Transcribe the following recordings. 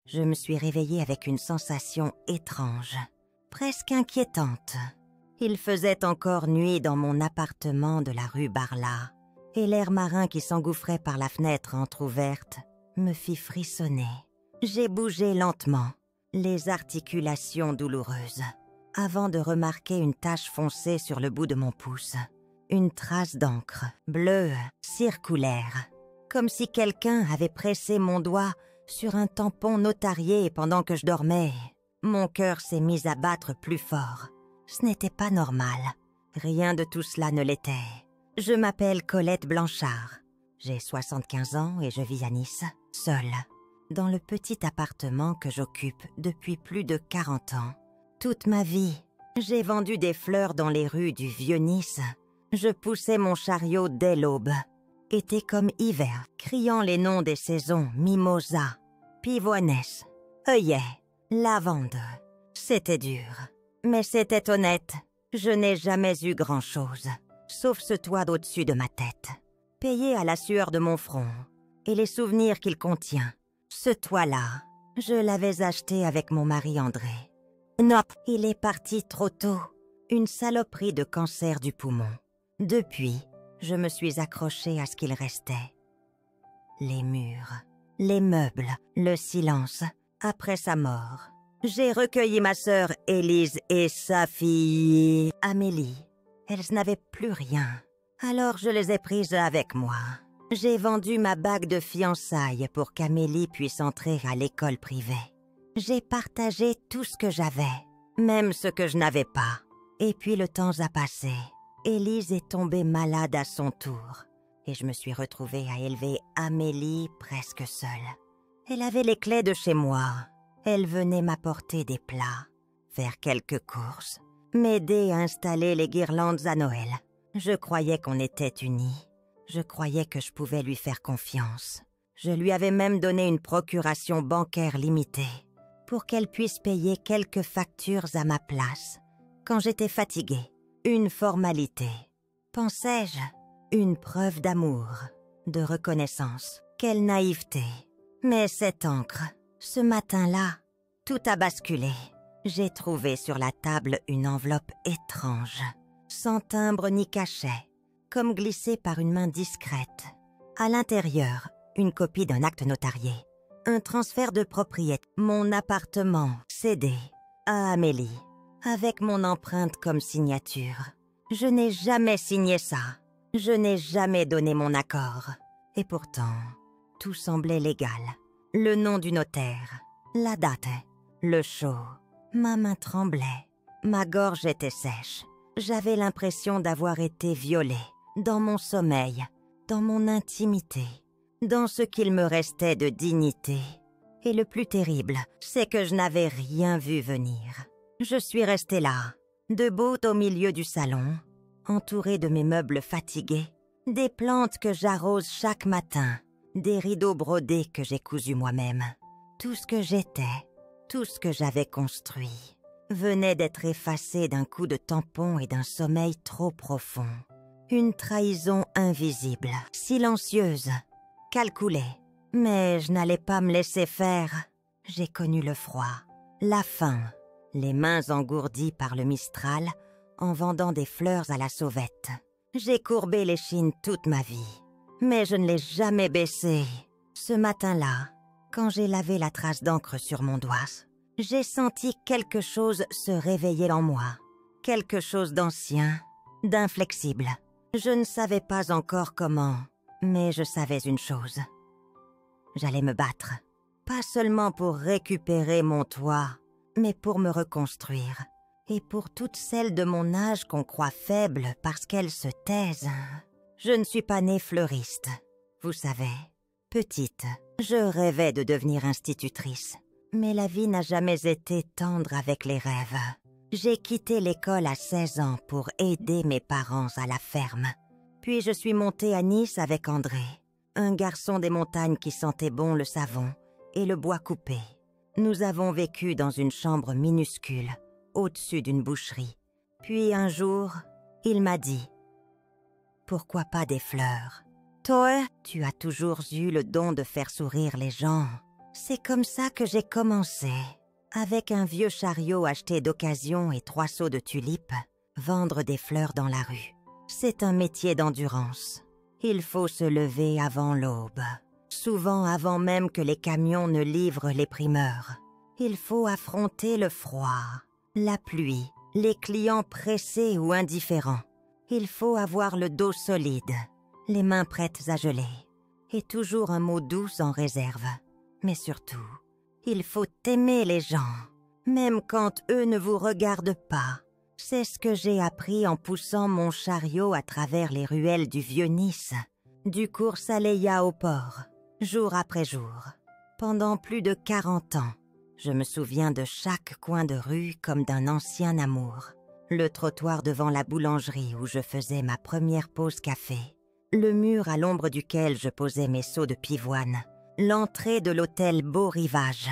je me suis réveillée avec une sensation étrange, presque inquiétante. Il faisait encore nuit dans mon appartement de la rue Barla, et l'air marin qui s'engouffrait par la fenêtre entr'ouverte me fit frissonner. J'ai bougé lentement, les articulations douloureuses, avant de remarquer une tache foncée sur le bout de mon pouce. Une trace d'encre, bleue, circulaire, comme si quelqu'un avait pressé mon doigt sur un tampon notarié pendant que je dormais. Mon cœur s'est mis à battre plus fort. Ce n'était pas normal. Rien de tout cela ne l'était. Je m'appelle Colette Blanchard. J'ai 75 ans et je vis à Nice, seule, dans le petit appartement que j'occupe depuis plus de 40 ans. Toute ma vie, j'ai vendu des fleurs dans les rues du Vieux-Nice. Je poussais mon chariot dès l'aube. Été comme hiver, criant les noms des saisons mimosa, pivoinesse, œillet, lavande. C'était dur, mais c'était honnête. Je n'ai jamais eu grand-chose, sauf ce toit au-dessus de ma tête, payé à la sueur de mon front, et les souvenirs qu'il contient. Ce toit-là, je l'avais acheté avec mon mari André. Non, il est parti trop tôt. Une saloperie de cancer du poumon. Depuis, je me suis accrochée à ce qu'il restait. Les murs, les meubles, le silence, après sa mort. J'ai recueilli ma sœur Élise et sa fille Amélie. Elles n'avaient plus rien. Alors je les ai prises avec moi. J'ai vendu ma bague de fiançailles pour qu'Amélie puisse entrer à l'école privée. J'ai partagé tout ce que j'avais, même ce que je n'avais pas. Et puis le temps a passé. Élise est tombée malade à son tour. Et je me suis retrouvée à élever Amélie presque seule. Elle avait les clés de chez moi. Elle venait m'apporter des plats, faire quelques courses, m'aider à installer les guirlandes à Noël. Je croyais qu'on était unis. Je croyais que je pouvais lui faire confiance. Je lui avais même donné une procuration bancaire limitée pour qu'elle puisse payer quelques factures à ma place quand j'étais fatiguée. Une formalité. Pensais-je, une preuve d'amour, de reconnaissance. Quelle naïveté. Mais cette encre, ce matin-là, tout a basculé. J'ai trouvé sur la table une enveloppe étrange, sans timbre ni cachet, comme glissée par une main discrète. À l'intérieur, une copie d'un acte notarié. Un transfert de propriété. Mon appartement cédé à Amélie, avec mon empreinte comme signature. Je n'ai jamais signé ça. Je n'ai jamais donné mon accord. Et pourtant, tout semblait légal. Le nom du notaire, la date, le chaud. Ma main tremblait. Ma gorge était sèche. J'avais l'impression d'avoir été violée. Dans mon sommeil, dans mon intimité, dans ce qu'il me restait de dignité. Et le plus terrible, c'est que je n'avais rien vu venir. Je suis restée là, debout au milieu du salon, entourée de mes meubles fatigués, des plantes que j'arrose chaque matin, des rideaux brodés que j'ai cousus moi-même. Tout ce que j'étais, tout ce que j'avais construit, venait d'être effacé d'un coup de tampon et d'un sommeil trop profond. Une trahison invisible, silencieuse, calculée. Mais je n'allais pas me laisser faire. J'ai connu le froid, la faim, les mains engourdies par le Mistral en vendant des fleurs à la sauvette. J'ai courbé l'échine toute ma vie, mais je ne l'ai jamais baissée. Ce matin-là, quand j'ai lavé la trace d'encre sur mon doigt, j'ai senti quelque chose se réveiller en moi, quelque chose d'ancien, d'inflexible. Je ne savais pas encore comment, mais je savais une chose. J'allais me battre, pas seulement pour récupérer mon toit, mais pour me reconstruire. Et pour toutes celles de mon âge qu'on croit faibles parce qu'elles se taisent. Je ne suis pas née fleuriste. Vous savez, petite, je rêvais de devenir institutrice. Mais la vie n'a jamais été tendre avec les rêves. J'ai quitté l'école à 16 ans pour aider mes parents à la ferme. Puis je suis montée à Nice avec André, un garçon des montagnes qui sentait bon le savon et le bois coupé. Nous avons vécu dans une chambre minuscule, au-dessus d'une boucherie. Puis un jour, il m'a dit « Pourquoi pas des fleurs? Toi, tu as toujours eu le don de faire sourire les gens. C'est comme ça que j'ai commencé. Avec un vieux chariot acheté d'occasion et 3 seaux de tulipes, vendre des fleurs dans la rue. C'est un métier d'endurance. Il faut se lever avant l'aube, souvent avant même que les camions ne livrent les primeurs. Il faut affronter le froid, la pluie, les clients pressés ou indifférents. Il faut avoir le dos solide, les mains prêtes à geler, et toujours un mot doux en réserve. Mais surtout, il faut aimer les gens, même quand eux ne vous regardent pas. C'est ce que j'ai appris en poussant mon chariot à travers les ruelles du vieux Nice, du cours Saleya au port, jour après jour. Pendant plus de 40 ans, je me souviens de chaque coin de rue comme d'un ancien amour. Le trottoir devant la boulangerie où je faisais ma première pause café, le mur à l'ombre duquel je posais mes seaux de pivoine, l'entrée de l'hôtel Beau Rivage,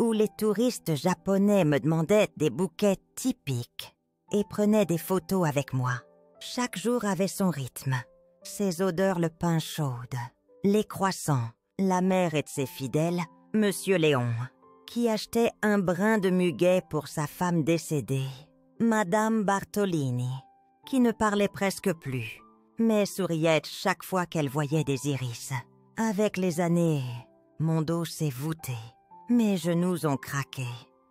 où les touristes japonais me demandaient des bouquets typiques et prenaient des photos avec moi. Chaque jour avait son rythme, ses odeurs le pain chaude, les croissants, la mère et de ses fidèles, Monsieur Léon, qui achetait un brin de muguet pour sa femme décédée, Madame Bartolini, qui ne parlait presque plus, mais souriait chaque fois qu'elle voyait des iris. Avec les années, mon dos s'est voûté, mes genoux ont craqué,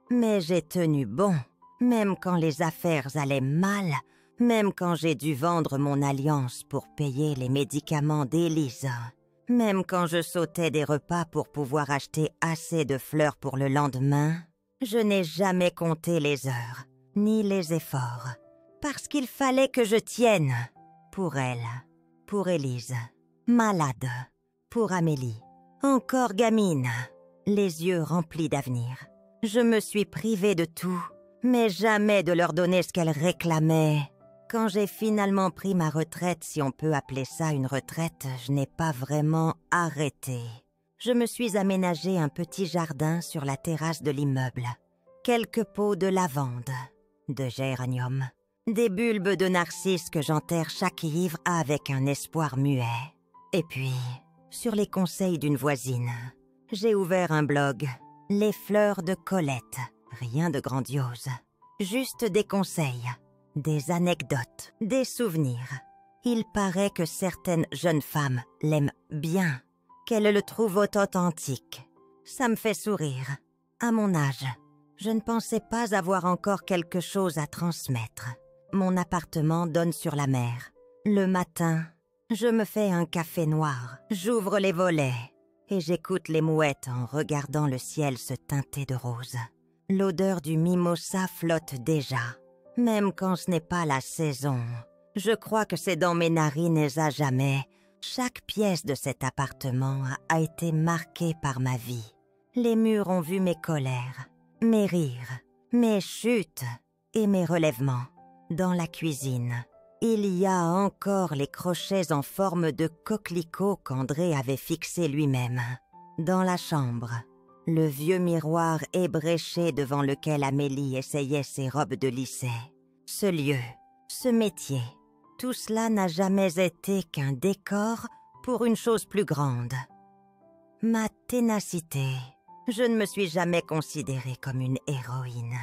mais j'ai tenu bon. Même quand les affaires allaient mal, même quand j'ai dû vendre mon alliance pour payer les médicaments d'Élise, même quand je sautais des repas pour pouvoir acheter assez de fleurs pour le lendemain, je n'ai jamais compté les heures, ni les efforts, parce qu'il fallait que je tienne pour elle, pour Élise, malade, pour Amélie, encore gamine, les yeux remplis d'avenir. Je me suis privée de tout, mais jamais de leur donner ce qu'elles réclamaient. Quand j'ai finalement pris ma retraite, si on peut appeler ça une retraite, je n'ai pas vraiment arrêté. Je me suis aménagé un petit jardin sur la terrasse de l'immeuble. Quelques pots de lavande, de géranium, des bulbes de narcisses que j'enterre chaque hivre avec un espoir muet. Et puis, sur les conseils d'une voisine, j'ai ouvert un blog, Les fleurs de Colette. Rien de grandiose, juste des conseils, des anecdotes, des souvenirs. Il paraît que certaines jeunes femmes l'aiment bien, qu'elles le trouvent authentique. Ça me fait sourire. À mon âge, je ne pensais pas avoir encore quelque chose à transmettre. Mon appartement donne sur la mer. Le matin, je me fais un café noir, j'ouvre les volets et j'écoute les mouettes en regardant le ciel se teinter de rose. L'odeur du mimosa flotte déjà, même quand ce n'est pas la saison. Je crois que c'est dans mes narines à jamais. Chaque pièce de cet appartement a été marquée par ma vie. Les murs ont vu mes colères, mes rires, mes chutes et mes relèvements. Dans la cuisine, il y a encore les crochets en forme de coquelicot qu'André avait fixés lui-même. Dans la chambre, le vieux miroir ébréché devant lequel Amélie essayait ses robes de lycée. Ce lieu, ce métier, tout cela n'a jamais été qu'un décor pour une chose plus grande. Ma ténacité. Je ne me suis jamais considérée comme une héroïne.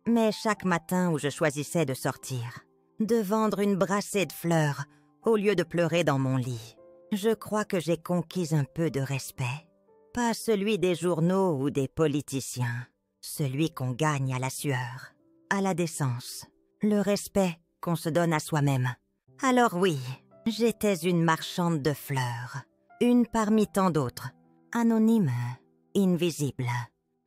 Mais chaque matin où je choisissais de sortir, de vendre une brassée de fleurs au lieu de pleurer dans mon lit, je crois que j'ai conquis un peu de respect. Pas celui des journaux ou des politiciens, celui qu'on gagne à la sueur, à la décence, le respect qu'on se donne à soi-même. Alors oui, j'étais une marchande de fleurs, une parmi tant d'autres, anonyme, invisible.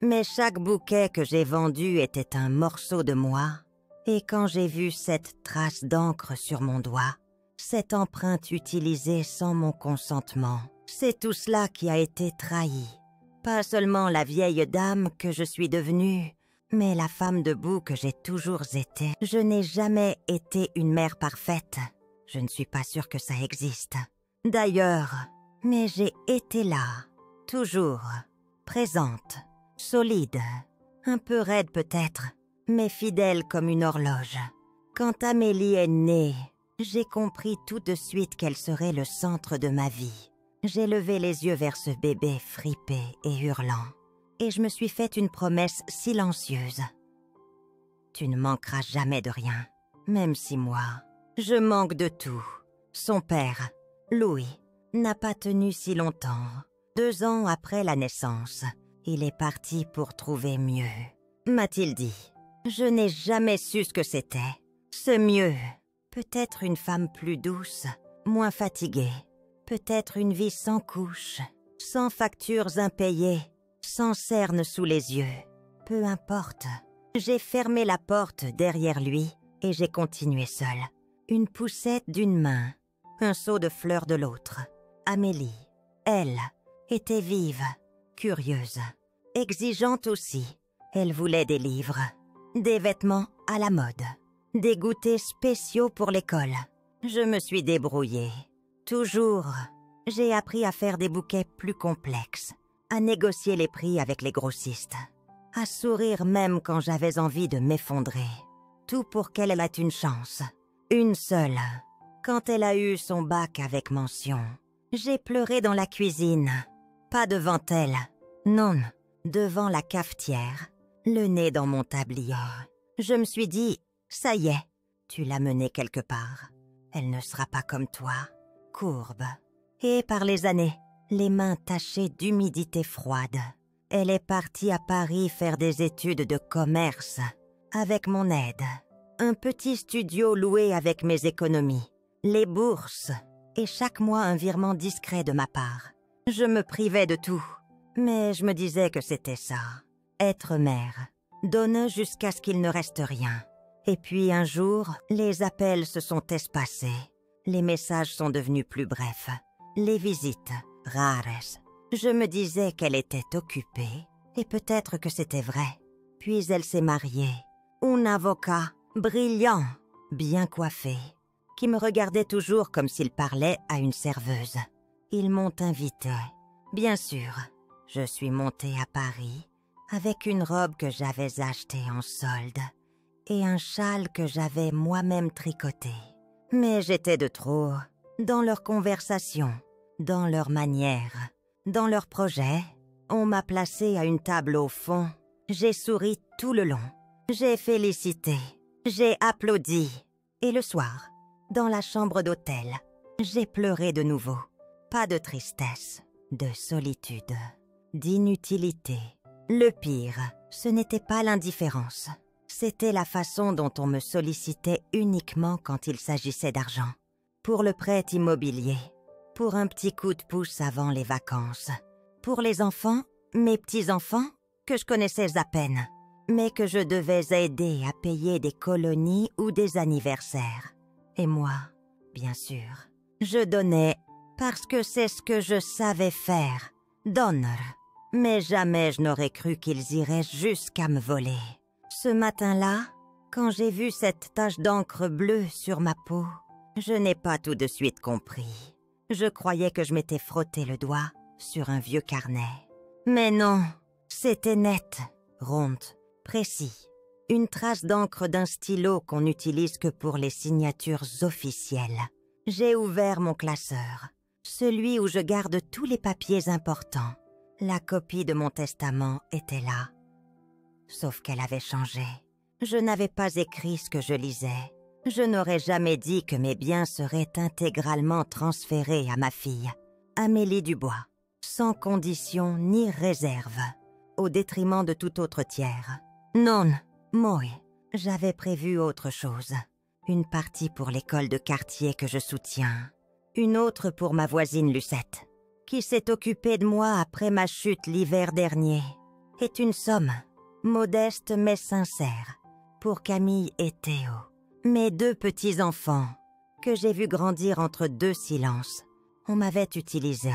Mais chaque bouquet que j'ai vendu était un morceau de moi, et quand j'ai vu cette trace d'encre sur mon doigt, cette empreinte utilisée sans mon consentement, c'est tout cela qui a été trahi. Pas seulement la vieille dame que je suis devenue, mais la femme debout que j'ai toujours été. Je n'ai jamais été une mère parfaite. Je ne suis pas sûre que ça existe. D'ailleurs, mais j'ai été là, toujours, présente, solide, un peu raide peut-être, mais fidèle comme une horloge. Quand Amélie est née, j'ai compris tout de suite qu'elle serait le centre de ma vie. J'ai levé les yeux vers ce bébé fripé et hurlant. et je me suis fait une promesse silencieuse. Tu ne manqueras jamais de rien, même si moi, je manque de tout. Son père, Louis, n'a pas tenu si longtemps. 2 ans après la naissance, il est parti pour trouver mieux, m'a-t-il dit. Je n'ai jamais su ce que c'était. Ce mieux, peut-être une femme plus douce, moins fatiguée, peut-être une vie sans couches, sans factures impayées, sans cernes sous les yeux. Peu importe. J'ai fermé la porte derrière lui et j'ai continué seule. Une poussette d'une main, un seau de fleurs de l'autre. Amélie, elle, était vive, curieuse, exigeante aussi. Elle voulait des livres, des vêtements à la mode, des goûters spéciaux pour l'école. Je me suis débrouillée. Toujours, j'ai appris à faire des bouquets plus complexes, à négocier les prix avec les grossistes, à sourire même quand j'avais envie de m'effondrer. Tout pour qu'elle ait une chance. Une seule. Quand elle a eu son bac avec mention, j'ai pleuré dans la cuisine. Pas devant elle. Non, devant la cafetière, le nez dans mon tablier. Je me suis dit, ça y est, tu l'as menée quelque part. Elle ne sera pas comme toi, courbe. Et par les années, les mains tachées d'humidité froide. Elle est partie à Paris faire des études de commerce, avec mon aide. Un petit studio loué avec mes économies, les bourses, et chaque mois un virement discret de ma part. Je me privais de tout, mais je me disais que c'était ça, être mère, donner jusqu'à ce qu'il ne reste rien. Et puis un jour, les appels se sont espacés, les messages sont devenus plus brefs, les visites, rares. Je me disais qu'elle était occupée, et peut-être que c'était vrai. Puis elle s'est mariée, un avocat brillant, bien coiffé, qui me regardait toujours comme s'il parlait à une serveuse. Ils m'ont invitée. Bien sûr, je suis montée à Paris avec une robe que j'avais achetée en solde et un châle que j'avais moi-même tricoté. Mais j'étais de trop dans leur conversation, dans leur manière, dans leurs projets. On m'a placée à une table au fond. J'ai souri tout le long. J'ai félicité. J'ai applaudi. Et le soir, dans la chambre d'hôtel, j'ai pleuré de nouveau. Pas de tristesse, de solitude, d'inutilité. Le pire, ce n'était pas l'indifférence. C'était la façon dont on me sollicitait uniquement quand il s'agissait d'argent. Pour le prêt immobilier, pour un petit coup de pouce avant les vacances. Pour les enfants, mes petits-enfants, que je connaissais à peine, mais que je devais aider à payer des colonies ou des anniversaires. Et moi, bien sûr, je donnais parce que c'est ce que je savais faire, donner. Mais jamais je n'aurais cru qu'ils iraient jusqu'à me voler. Ce matin-là, quand j'ai vu cette tache d'encre bleue sur ma peau, je n'ai pas tout de suite compris. Je croyais que je m'étais frotté le doigt sur un vieux carnet. Mais non, c'était net, ronde, précis. Une trace d'encre d'un stylo qu'on n'utilise que pour les signatures officielles. J'ai ouvert mon classeur, celui où je garde tous les papiers importants. La copie de mon testament était là. Sauf qu'elle avait changé. Je n'avais pas écrit ce que je lisais. Je n'aurais jamais dit que mes biens seraient intégralement transférés à ma fille, Amélie Dubois, sans condition ni réserve, au détriment de tout autre tiers. Non, moi, j'avais prévu autre chose. Une partie pour l'école de quartier que je soutiens, une autre pour ma voisine Lucette, qui s'est occupée de moi après ma chute l'hiver dernier, et une somme, modeste mais sincère, pour Camille et Théo, mes 2 petits-enfants, que j'ai vus grandir entre 2 silences. On m'avait utilisé,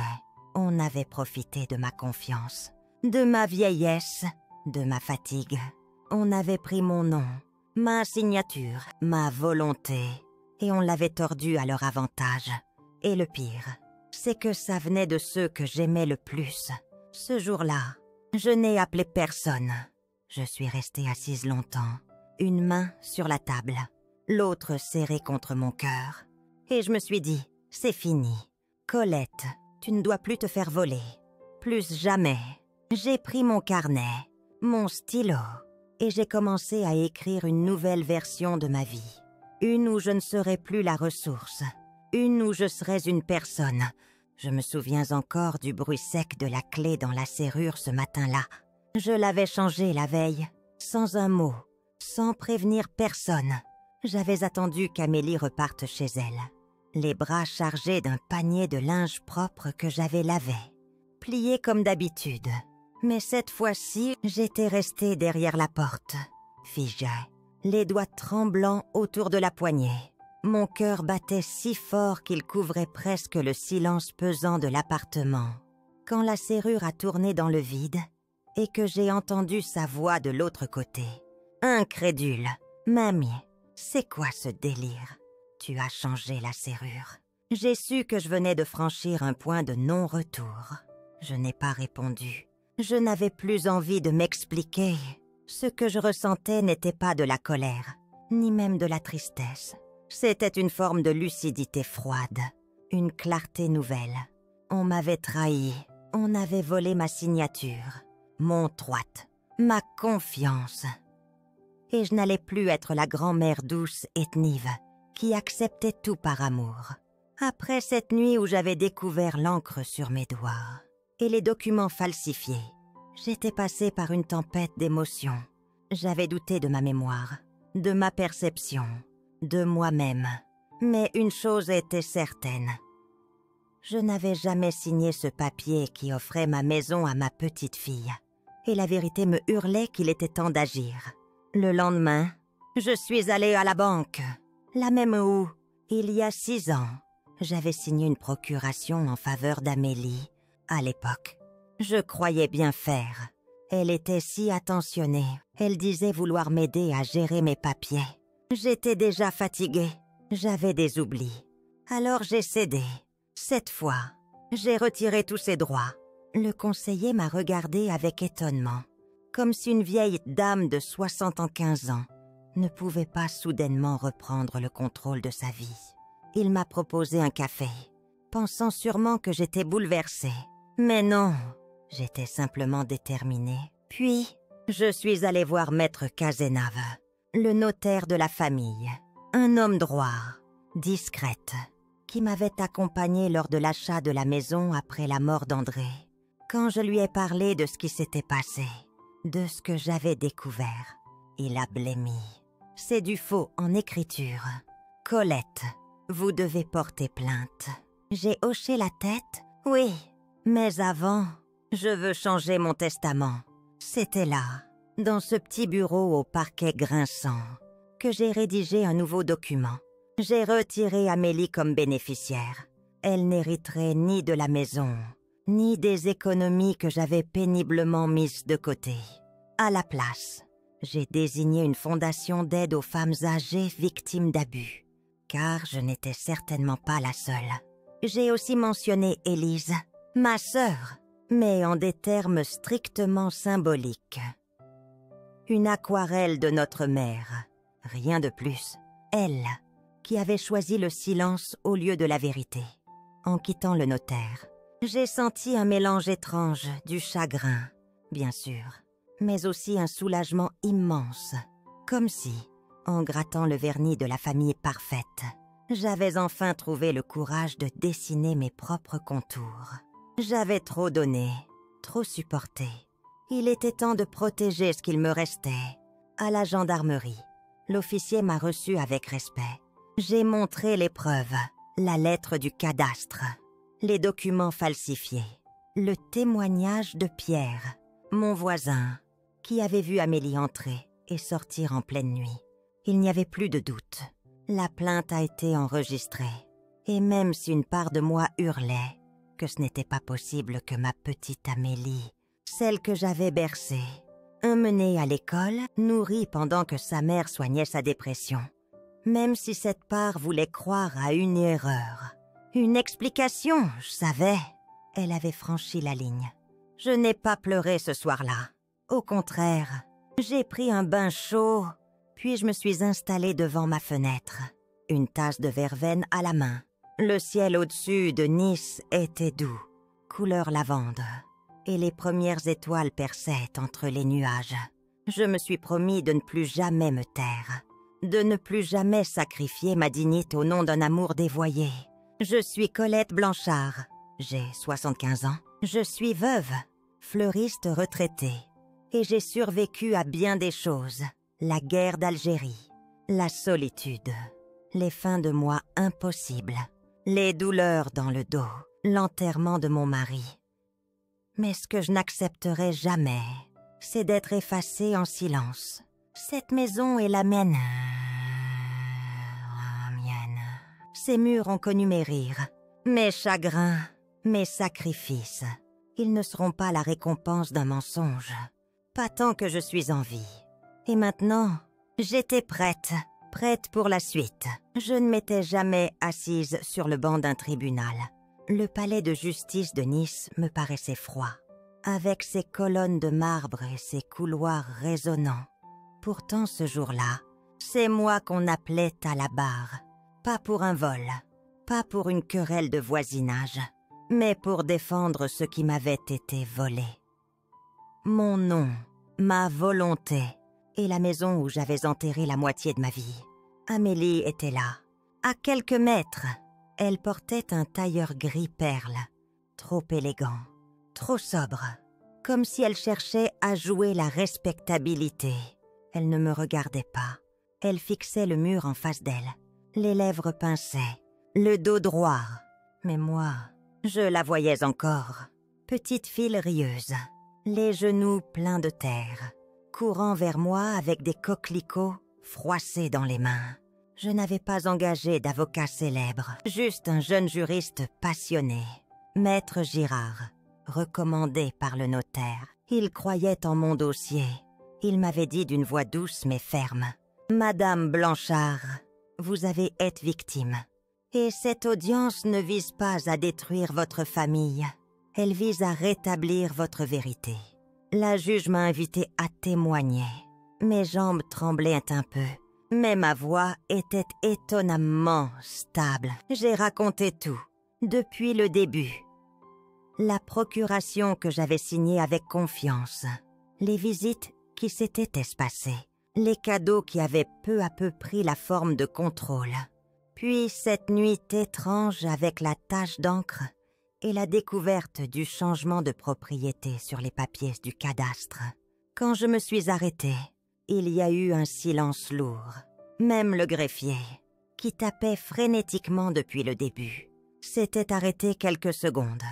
on avait profité de ma confiance, de ma vieillesse, de ma fatigue. On avait pris mon nom, ma signature, ma volonté, et on l'avait tordu à leur avantage. Et le pire, c'est que ça venait de ceux que j'aimais le plus. Ce jour-là, je n'ai appelé personne. Je suis restée assise longtemps, une main sur la table, l'autre serrée contre mon cœur. Et je me suis dit, c'est fini. Colette, tu ne dois plus te faire voler. Plus jamais. J'ai pris mon carnet, mon stylo, et j'ai commencé à écrire une nouvelle version de ma vie. Une où je ne serai plus la ressource. Une où je serais une personne. Je me souviens encore du bruit sec de la clé dans la serrure ce matin-là. Je l'avais changée la veille, sans un mot, sans prévenir personne. J'avais attendu qu'Amélie reparte chez elle, les bras chargés d'un panier de linge propre que j'avais lavé, plié comme d'habitude. Mais cette fois-ci, j'étais restée derrière la porte, figée, les doigts tremblants autour de la poignée. Mon cœur battait si fort qu'il couvrait presque le silence pesant de l'appartement. Quand la serrure a tourné dans le vide et que j'ai entendu sa voix de l'autre côté. Incrédule. « Mamie, c'est quoi ce délire? Tu as changé la serrure. » J'ai su que je venais de franchir un point de non-retour. Je n'ai pas répondu. Je n'avais plus envie de m'expliquer. Ce que je ressentais n'était pas de la colère, ni même de la tristesse. C'était une forme de lucidité froide, une clarté nouvelle. On m'avait trahi, on avait volé ma signature, mon droit, ma confiance. Et je n'allais plus être la grand-mère douce et nive qui acceptait tout par amour. Après cette nuit où j'avais découvert l'encre sur mes doigts et les documents falsifiés, j'étais passée par une tempête d'émotions. J'avais douté de ma mémoire, de ma perception, de moi-même. Mais une chose était certaine. Je n'avais jamais signé ce papier qui offrait ma maison à ma petite fille. Et la vérité me hurlait qu'il était temps d'agir. Le lendemain, je suis allée à la banque. La même où, il y a 6 ans, j'avais signé une procuration en faveur d'Amélie. À l'époque, je croyais bien faire. Elle était si attentionnée. Elle disait vouloir m'aider à gérer mes papiers. J'étais déjà fatiguée. J'avais des oublis. Alors j'ai cédé. Cette fois, j'ai retiré tous ses droits. Le conseiller m'a regardée avec étonnement, comme si une vieille dame de 75 ans ne pouvait pas soudainement reprendre le contrôle de sa vie. Il m'a proposé un café, pensant sûrement que j'étais bouleversée. Mais non, j'étais simplement déterminée. Puis, je suis allée voir Maître Cazenave, le notaire de la famille, un homme droit, discrète, qui m'avait accompagnée lors de l'achat de la maison après la mort d'André. Quand je lui ai parlé de ce qui s'était passé, de ce que j'avais découvert, il a blêmi. C'est du faux en écriture. Colette, vous devez porter plainte. J'ai hoché la tête. Oui, mais avant, je veux changer mon testament. C'était là, dans ce petit bureau au parquet grinçant, que j'ai rédigé un nouveau document. J'ai retiré Amélie comme bénéficiaire. Elle n'hériterait ni de la maison, ni des économies que j'avais péniblement mises de côté. À la place, j'ai désigné une fondation d'aide aux femmes âgées victimes d'abus, car je n'étais certainement pas la seule. J'ai aussi mentionné Élise, ma sœur, mais en des termes strictement symboliques. Une aquarelle de notre mère, rien de plus. Elle, qui avait choisi le silence au lieu de la vérité. En quittant le notaire, j'ai senti un mélange étrange du chagrin, bien sûr, mais aussi un soulagement immense, comme si, en grattant le vernis de la famille parfaite, j'avais enfin trouvé le courage de dessiner mes propres contours. J'avais trop donné, trop supporté. Il était temps de protéger ce qu'il me restait. À la gendarmerie, l'officier m'a reçu avec respect. J'ai montré les preuves, la lettre du cadastre, les documents falsifiés, le témoignage de Pierre, mon voisin, qui avait vu Amélie entrer et sortir en pleine nuit. Il n'y avait plus de doute. La plainte a été enregistrée. Et même si une part de moi hurlait que ce n'était pas possible que ma petite Amélie, celle que j'avais bercée, emmenée à l'école, nourrie pendant que sa mère soignait sa dépression, même si cette part voulait croire à une erreur, une explication, je savais, elle avait franchi la ligne. Je n'ai pas pleuré ce soir-là. Au contraire, j'ai pris un bain chaud, puis je me suis installée devant ma fenêtre, une tasse de verveine à la main. Le ciel au-dessus de Nice était doux, couleur lavande, et les premières étoiles perçaient entre les nuages. Je me suis promis de ne plus jamais me taire, de ne plus jamais sacrifier ma dignité au nom d'un amour dévoyé. Je suis Colette Blanchard, j'ai 75 ans, je suis veuve, fleuriste retraitée, et j'ai survécu à bien des choses. La guerre d'Algérie, la solitude, les fins de mois impossibles, les douleurs dans le dos, l'enterrement de mon mari. Mais ce que je n'accepterai jamais, c'est d'être effacée en silence. Cette maison est la mienne. Ces murs ont connu mes rires, mes chagrins, mes sacrifices. Ils ne seront pas la récompense d'un mensonge. Pas tant que je suis en vie. Et maintenant, j'étais prête pour la suite. Je ne m'étais jamais assise sur le banc d'un tribunal. Le palais de justice de Nice me paraissait froid, avec ses colonnes de marbre et ses couloirs résonnants. Pourtant, ce jour-là, c'est moi qu'on appelait à la barre. Pas pour un vol, pas pour une querelle de voisinage, mais pour défendre ce qui m'avait été volé. Mon nom, ma volonté, et la maison où j'avais enterré la moitié de ma vie. Amélie était là, à quelques mètres. Elle portait un tailleur gris perle, trop élégant, trop sobre, comme si elle cherchait à jouer la respectabilité. Elle ne me regardait pas. Elle fixait le mur en face d'elle, les lèvres pincées, le dos droit. Mais moi, je la voyais encore, petite fille rieuse, les genoux pleins de terre, courant vers moi avec des coquelicots froissés dans les mains. Je n'avais pas engagé d'avocat célèbre, juste un jeune juriste passionné, Maître Girard, recommandé par le notaire. Il croyait en mon dossier. Il m'avait dit d'une voix douce mais ferme: « Madame Blanchard, vous avez été victime. Et cette audience ne vise pas à détruire votre famille. Elle vise à rétablir votre vérité. » La juge m'a invité à témoigner. Mes jambes tremblaient un peu, mais ma voix était étonnamment stable. J'ai raconté tout, depuis le début. La procuration que j'avais signée avec confiance, les visites qui s'étaient espacées, les cadeaux qui avaient peu à peu pris la forme de contrôle. Puis cette nuit étrange avec la tache d'encre et la découverte du changement de propriété sur les papiers du cadastre. Quand je me suis arrêtée, il y a eu un silence lourd. Même le greffier, qui tapait frénétiquement depuis le début, s'était arrêté quelques secondes.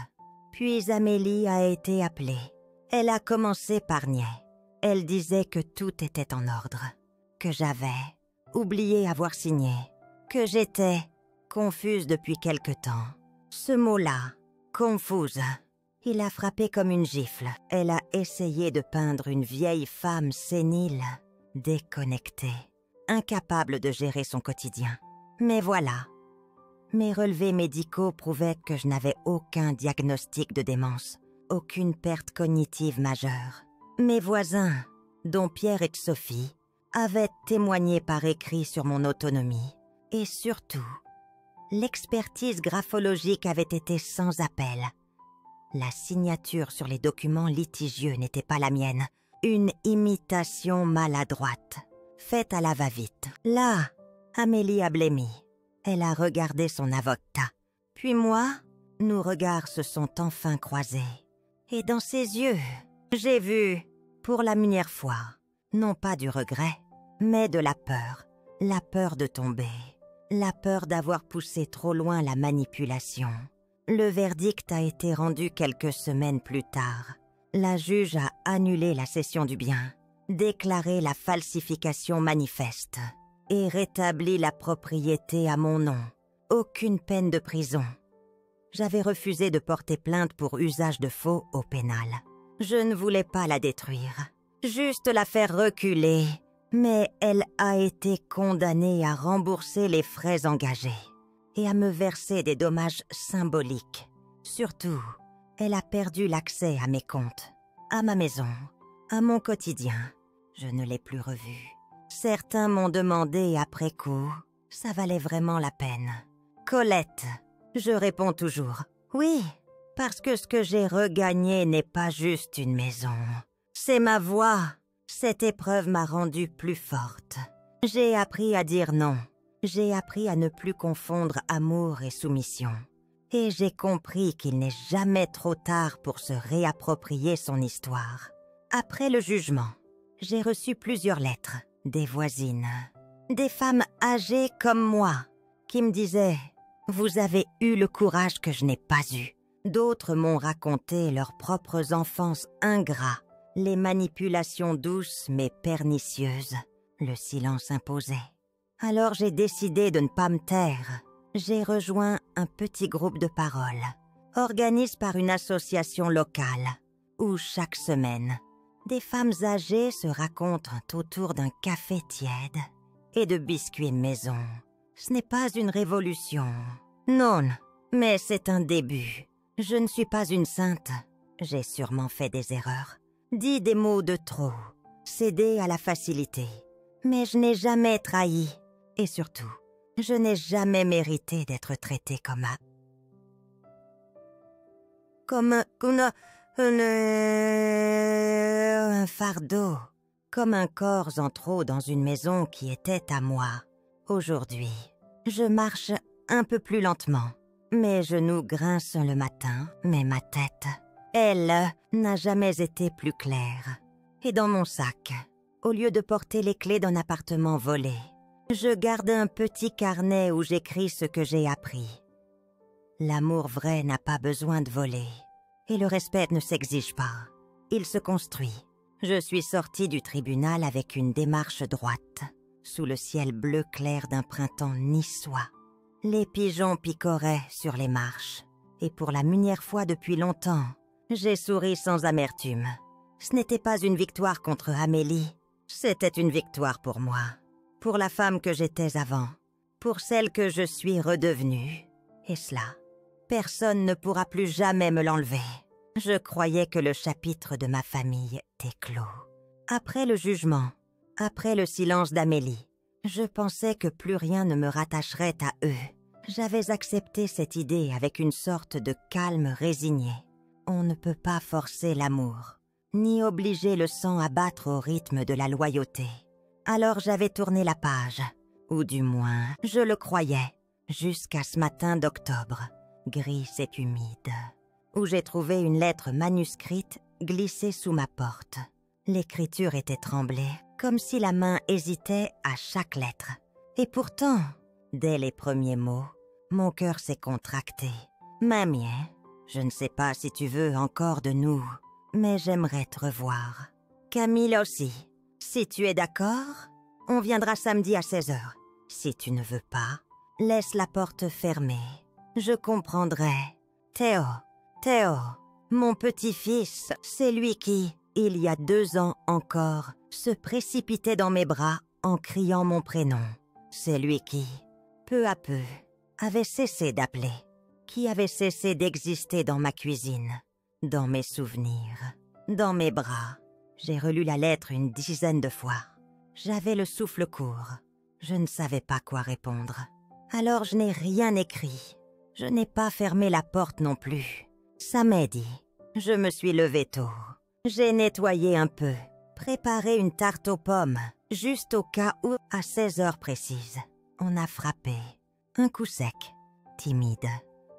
Puis Amélie a été appelée. Elle a commencé par nier. Elle disait que tout était en ordre, que j'avais oublié avoir signé, que j'étais confuse depuis quelque temps. Ce mot-là, confuse, il a frappé comme une gifle. Elle a essayé de peindre une vieille femme sénile, déconnectée, incapable de gérer son quotidien. Mais voilà, mes relevés médicaux prouvaient que je n'avais aucun diagnostic de démence, aucune perte cognitive majeure. Mes voisins, dont Pierre et Sophie, avaient témoigné par écrit sur mon autonomie. Et surtout, l'expertise graphologique avait été sans appel. La signature sur les documents litigieux n'était pas la mienne. Une imitation maladroite, faite à la va-vite. Là, Amélie a blêmi. Elle a regardé son avocat. Puis moi, nos regards se sont enfin croisés. Et dans ses yeux, j'ai vu, pour la première fois, non pas du regret, mais de la peur de tomber, la peur d'avoir poussé trop loin la manipulation. Le verdict a été rendu quelques semaines plus tard. La juge a annulé la cession du bien, déclaré la falsification manifeste et rétabli la propriété à mon nom. Aucune peine de prison. J'avais refusé de porter plainte pour usage de faux au pénal. Je ne voulais pas la détruire, juste la faire reculer. Mais elle a été condamnée à rembourser les frais engagés et à me verser des dommages symboliques. Surtout, elle a perdu l'accès à mes comptes, à ma maison, à mon quotidien. Je ne l'ai plus revue. Certains m'ont demandé après coup, ça valait vraiment la peine. Colette, je réponds toujours, oui, Parce que ce que j'ai regagné n'est pas juste une maison. C'est ma voix. Cette épreuve m'a rendue plus forte. J'ai appris à dire non. J'ai appris à ne plus confondre amour et soumission. Et j'ai compris qu'il n'est jamais trop tard pour se réapproprier son histoire. Après le jugement, j'ai reçu plusieurs lettres, des voisines, des femmes âgées comme moi, qui me disaient « Vous avez eu le courage que je n'ai pas eu ». D'autres m'ont raconté leurs propres enfances ingrats, les manipulations douces mais pernicieuses. Le silence imposait. Alors j'ai décidé de ne pas me taire. J'ai rejoint un petit groupe de parole, organisé par une association locale, où chaque semaine, des femmes âgées se racontent autour d'un café tiède et de biscuits maison. Ce n'est pas une révolution. Non, mais c'est un début. Je ne suis pas une sainte. J'ai sûrement fait des erreurs, dit des mots de trop, cédé à la facilité. Mais je n'ai jamais trahi. Et surtout, je n'ai jamais mérité d'être traitée comme un fardeau, comme un corps en trop dans une maison qui était à moi. Aujourd'hui, je marche un peu plus lentement. Mes genoux grincent le matin, mais ma tête, elle, n'a jamais été plus claire. Et dans mon sac, au lieu de porter les clés d'un appartement volé, je garde un petit carnet où j'écris ce que j'ai appris. L'amour vrai n'a pas besoin de voler, et le respect ne s'exige pas. Il se construit. Je suis sortie du tribunal avec une démarche droite, sous le ciel bleu clair d'un printemps niçois. Les pigeons picoraient sur les marches, et pour la première fois depuis longtemps, j'ai souri sans amertume. Ce n'était pas une victoire contre Amélie, c'était une victoire pour moi, pour la femme que j'étais avant, pour celle que je suis redevenue. Et cela, personne ne pourra plus jamais me l'enlever. Je croyais que le chapitre de ma famille était clos. Après le jugement, après le silence d'Amélie, je pensais que plus rien ne me rattacherait à eux. J'avais accepté cette idée avec une sorte de calme résigné. On ne peut pas forcer l'amour, ni obliger le sang à battre au rythme de la loyauté. Alors j'avais tourné la page, ou du moins, je le croyais, jusqu'à ce matin d'octobre, gris et humide, où j'ai trouvé une lettre manuscrite glissée sous ma porte. L'écriture était tremblée, comme si la main hésitait à chaque lettre. Et pourtant, dès les premiers mots, mon cœur s'est contracté. Mamie, je ne sais pas si tu veux encore de nous, mais j'aimerais te revoir. Camille aussi. Si tu es d'accord, on viendra samedi à 16h. Si tu ne veux pas, laisse la porte fermée. Je comprendrai. Théo, mon petit-fils, c'est lui qui, il y a 2 ans encore, se précipitait dans mes bras en criant mon prénom. C'est lui qui, peu à peu, avait cessé d'appeler, qui avait cessé d'exister dans ma cuisine, dans mes souvenirs, dans mes bras. J'ai relu la lettre une 10aine de fois. J'avais le souffle court. Je ne savais pas quoi répondre. Alors je n'ai rien écrit. Je n'ai pas fermé la porte non plus. Samedi, je me suis levée tôt. J'ai nettoyé un peu, préparé une tarte aux pommes, juste au cas où, à 16h précises, on a frappé. Un coup sec, timide.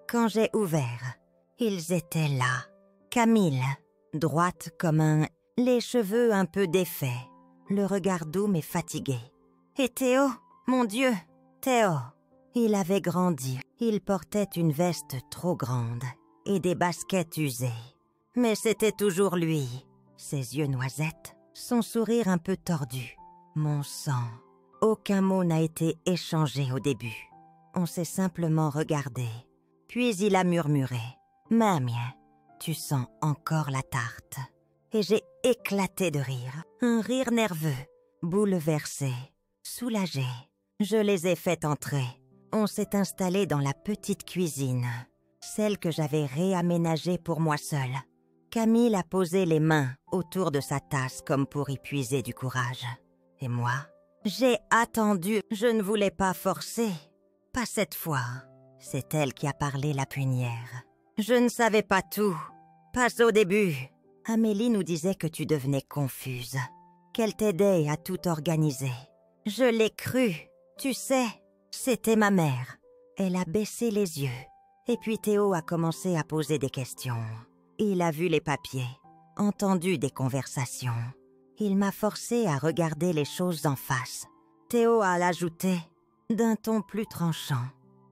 Quand j'ai ouvert, ils étaient là. Camille, droite comme un... les cheveux un peu défaits, le regard doux mais fatigué. Et Théo, mon Dieu, Théo. Il avait grandi, il portait une veste trop grande et des baskets usées. Mais c'était toujours lui, ses yeux noisettes, son sourire un peu tordu. Mon sang. Aucun mot n'a été échangé au début. On s'est simplement regardé. Puis il a murmuré « Mamie, tu sens encore la tarte ?» Et j'ai éclaté de rire. Un rire nerveux, bouleversé, soulagé. Je les ai fait entrer. On s'est installé dans la petite cuisine, celle que j'avais réaménagée pour moi seule. Camille a posé les mains autour de sa tasse comme pour y puiser du courage. Et moi, j'ai attendu. Je ne voulais pas forcer. Pas cette fois. C'est elle qui a parlé la première. Je ne savais pas tout. Pas au début. Amélie nous disait que tu devenais confuse, qu'elle t'aidait à tout organiser. Je l'ai cru. Tu sais, c'était ma mère. Elle a baissé les yeux. Et puis Théo a commencé à poser des questions. Il a vu les papiers, entendu des conversations. Il m'a forcé à regarder les choses en face. Théo a ajouté, d'un ton plus tranchant.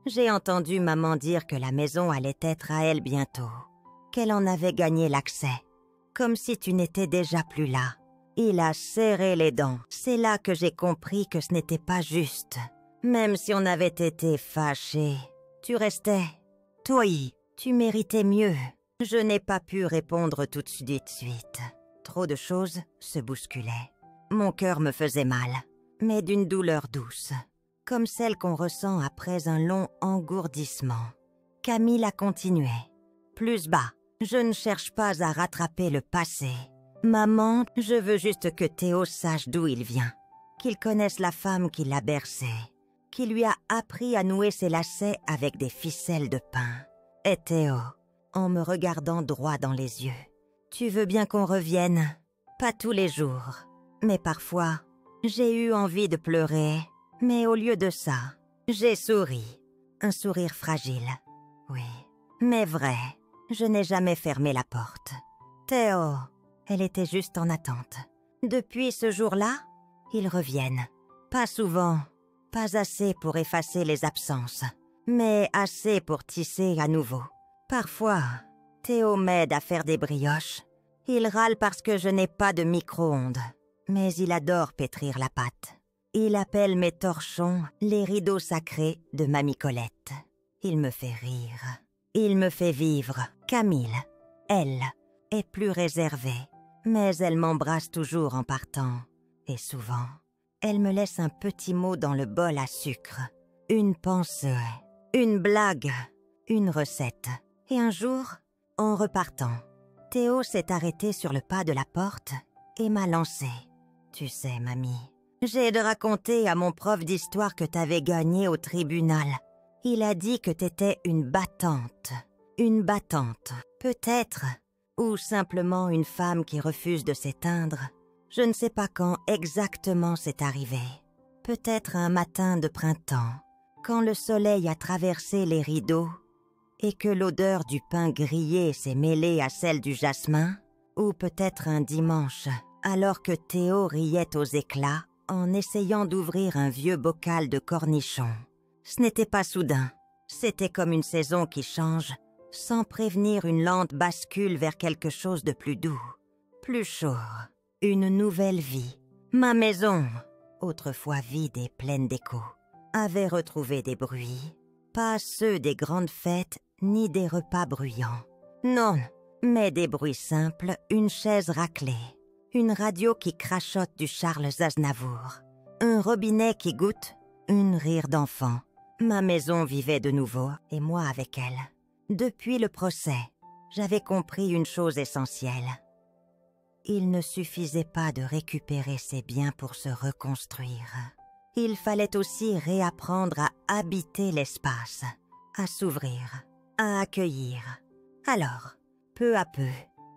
J'ai entendu maman dire que la maison allait être à elle bientôt, qu'elle en avait gagné l'accès, comme si tu n'étais déjà plus là. Il a serré les dents. C'est là que j'ai compris que ce n'était pas juste. Même si on avait été fâchés, tu restais. Toi, tu méritais mieux. Je n'ai pas pu répondre tout de suite. Trop de choses se bousculaient. Mon cœur me faisait mal, mais d'une douleur douce, comme celle qu'on ressent après un long engourdissement. Camille a continué. Plus bas, je ne cherche pas à rattraper le passé. Maman, je veux juste que Théo sache d'où il vient, qu'il connaisse la femme qui l'a bercé, qui lui a appris à nouer ses lacets avec des ficelles de pain. Et Théo, en me regardant droit dans les yeux, tu veux bien qu'on revienne? Pas tous les jours, mais parfois, j'ai eu envie de pleurer, mais au lieu de ça, j'ai souri. Un sourire fragile, oui, mais vrai. Je n'ai jamais fermé la porte. Théo, elle était juste en attente. Depuis ce jour-là, ils reviennent. Pas souvent, pas assez pour effacer les absences, mais assez pour tisser à nouveau. Parfois, Théo m'aide à faire des brioches. Il râle parce que je n'ai pas de micro-ondes, mais il adore pétrir la pâte. Il appelle mes torchons les rideaux sacrés de Mamie Colette. Il me fait rire. Il me fait vivre. Camille, elle, est plus réservée, mais elle m'embrasse toujours en partant. Et souvent, elle me laisse un petit mot dans le bol à sucre. Une pensée, une blague, une recette. Et un jour, en repartant, Théo s'est arrêté sur le pas de la porte et m'a lancé. Tu sais, mamie, j'ai de raconter à mon prof d'histoire que t'avais gagné au tribunal. Il a dit que t'étais une battante. Une battante, peut-être. Ou simplement une femme qui refuse de s'éteindre. Je ne sais pas quand exactement c'est arrivé. Peut-être un matin de printemps, quand le soleil a traversé les rideaux et que l'odeur du pain grillé s'est mêlée à celle du jasmin, ou peut-être un dimanche, alors que Théo riait aux éclats en essayant d'ouvrir un vieux bocal de cornichons. Ce n'était pas soudain, c'était comme une saison qui change, sans prévenir une lente bascule vers quelque chose de plus doux, plus chaud, une nouvelle vie. Ma maison, autrefois vide et pleine d'écho, avait retrouvé des bruits, pas ceux des grandes fêtes ni des repas bruyants. Non, mais des bruits simples, une chaise raclée, une radio qui crachote du Charles Aznavour, un robinet qui goutte, une rire d'enfant. Ma maison vivait de nouveau, et moi avec elle. Depuis le procès, j'avais compris une chose essentielle. Il ne suffisait pas de récupérer ses biens pour se reconstruire. Il fallait aussi réapprendre à habiter l'espace, à s'ouvrir, à accueillir. Alors, peu à peu,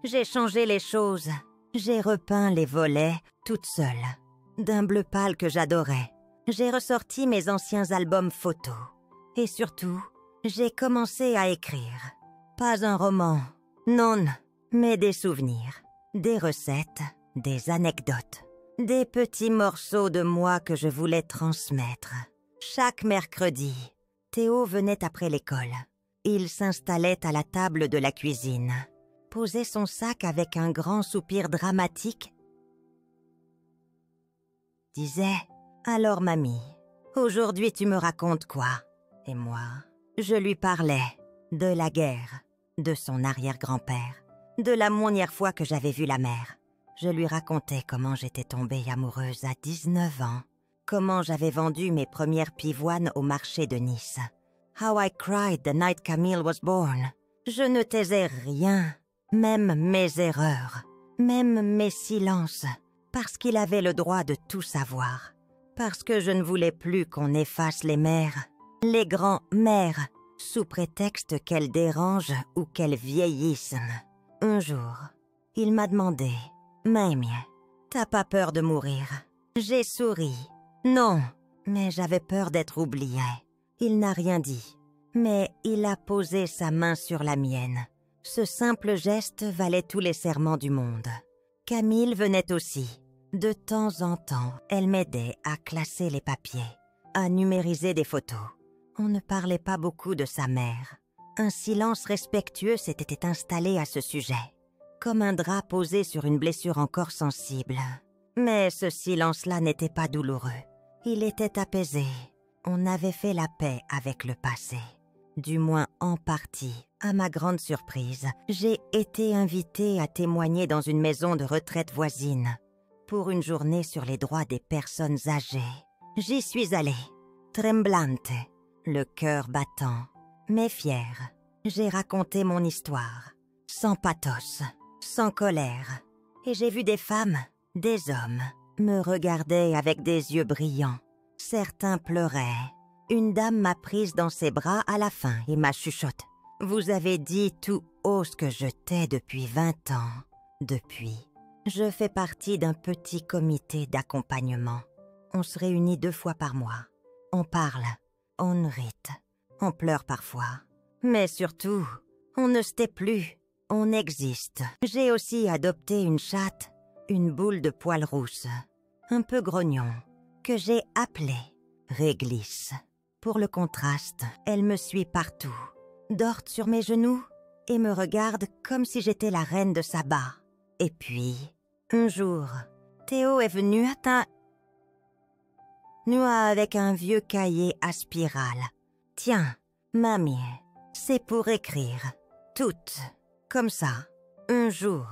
j'ai changé les choses. J'ai repeint les volets toute seule, d'un bleu pâle que j'adorais. J'ai ressorti mes anciens albums photos. Et surtout, j'ai commencé à écrire. Pas un roman, non, mais des souvenirs, des recettes, des anecdotes, des petits morceaux de moi que je voulais transmettre. Chaque mercredi, Théo venait après l'école. Il s'installait à la table de la cuisine, posait son sac avec un grand soupir dramatique, disait « Alors mamie, aujourd'hui tu me racontes quoi ?» Et moi, je lui parlais de la guerre, de son arrière-grand-père, de la dernière fois que j'avais vu la mère. Je lui racontais comment j'étais tombée amoureuse à 19 ans, comment j'avais vendu mes premières pivoines au marché de Nice. How I cried the night Camille was born. Je ne taisais rien, même mes erreurs, même mes silences, parce qu'il avait le droit de tout savoir. Parce que je ne voulais plus qu'on efface les mères, les grands-mères, sous prétexte qu'elle dérange ou qu'elle vieillisse. Un jour, il m'a demandé « Mamie, t'as pas peur de mourir ?» J'ai souri. « Non, mais j'avais peur d'être oubliée. » Il n'a rien dit, mais il a posé sa main sur la mienne. Ce simple geste valait tous les serments du monde. Camille venait aussi. De temps en temps, elle m'aidait à classer les papiers, à numériser des photos. On ne parlait pas beaucoup de sa mère. Un silence respectueux s'était installé à ce sujet, comme un drap posé sur une blessure encore sensible. Mais ce silence-là n'était pas douloureux. Il était apaisé. On avait fait la paix avec le passé. Du moins en partie. À ma grande surprise, j'ai été invitée à témoigner dans une maison de retraite voisine pour une journée sur les droits des personnes âgées. J'y suis allée, tremblante, le cœur battant, mais fière. J'ai raconté mon histoire, sans pathos, sans colère. Et j'ai vu des femmes, des hommes, me regarder avec des yeux brillants. Certains pleuraient. Une dame m'a prise dans ses bras à la fin et m'a chuchote. « Vous avez dit tout haut ce que je tais depuis 20 ans. » Depuis, je fais partie d'un petit comité d'accompagnement. On se réunit 2 fois par mois. On parle, on rit, on pleure parfois. Mais surtout, on ne se tait plus, on existe. J'ai aussi adopté une chatte, une boule de poils rousses, un peu grognon, que j'ai appelée Réglisse. Pour le contraste, elle me suit partout, dort sur mes genoux et me regarde comme si j'étais la reine de Saba. Et puis, un jour, Théo est venu avec un vieux cahier à spirale. « Tiens, mamie, c'est pour écrire. Toutes, comme ça. Un jour,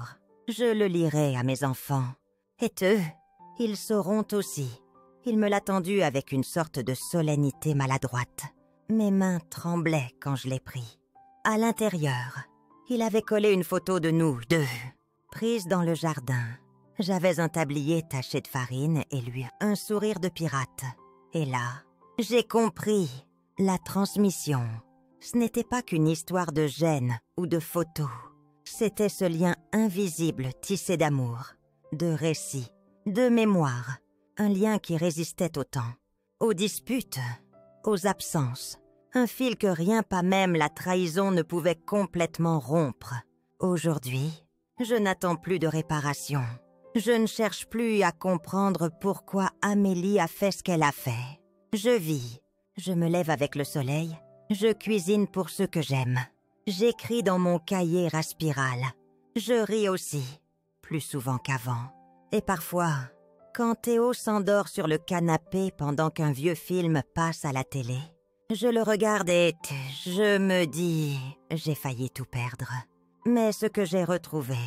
je le lirai à mes enfants. Et eux, ils sauront aussi. » Il me l'a tendu avec une sorte de solennité maladroite. Mes mains tremblaient quand je l'ai pris. À l'intérieur, il avait collé une photo de nous 2, prise dans le jardin. J'avais un tablier taché de farine et lui un sourire de pirate. Et là, j'ai compris. La transmission, ce n'était pas qu'une histoire de gènes ou de photos. C'était ce lien invisible tissé d'amour, de récits, de mémoire. Un lien qui résistait au temps, aux disputes, aux absences. Un fil que rien, pas même la trahison, ne pouvait complètement rompre. Aujourd'hui, je n'attends plus de réparation. Je ne cherche plus à comprendre pourquoi Amélie a fait ce qu'elle a fait. Je vis, je me lève avec le soleil, je cuisine pour ceux que j'aime. J'écris dans mon cahier à spirale. Je ris aussi, plus souvent qu'avant. Et parfois, quand Théo s'endort sur le canapé pendant qu'un vieux film passe à la télé, je le regarde et je me dis, j'ai failli tout perdre. Mais ce que j'ai retrouvé,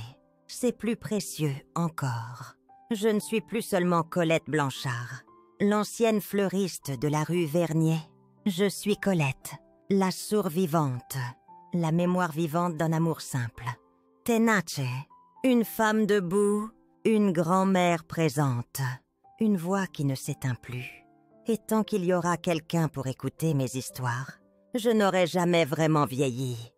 c'est plus précieux encore. Je ne suis plus seulement Colette Blanchard, l'ancienne fleuriste de la rue Vernier. Je suis Colette, la survivante, la mémoire vivante d'un amour simple. Tenace, une femme debout, une grand-mère présente, une voix qui ne s'éteint plus. Et tant qu'il y aura quelqu'un pour écouter mes histoires, je n'aurai jamais vraiment vieilli.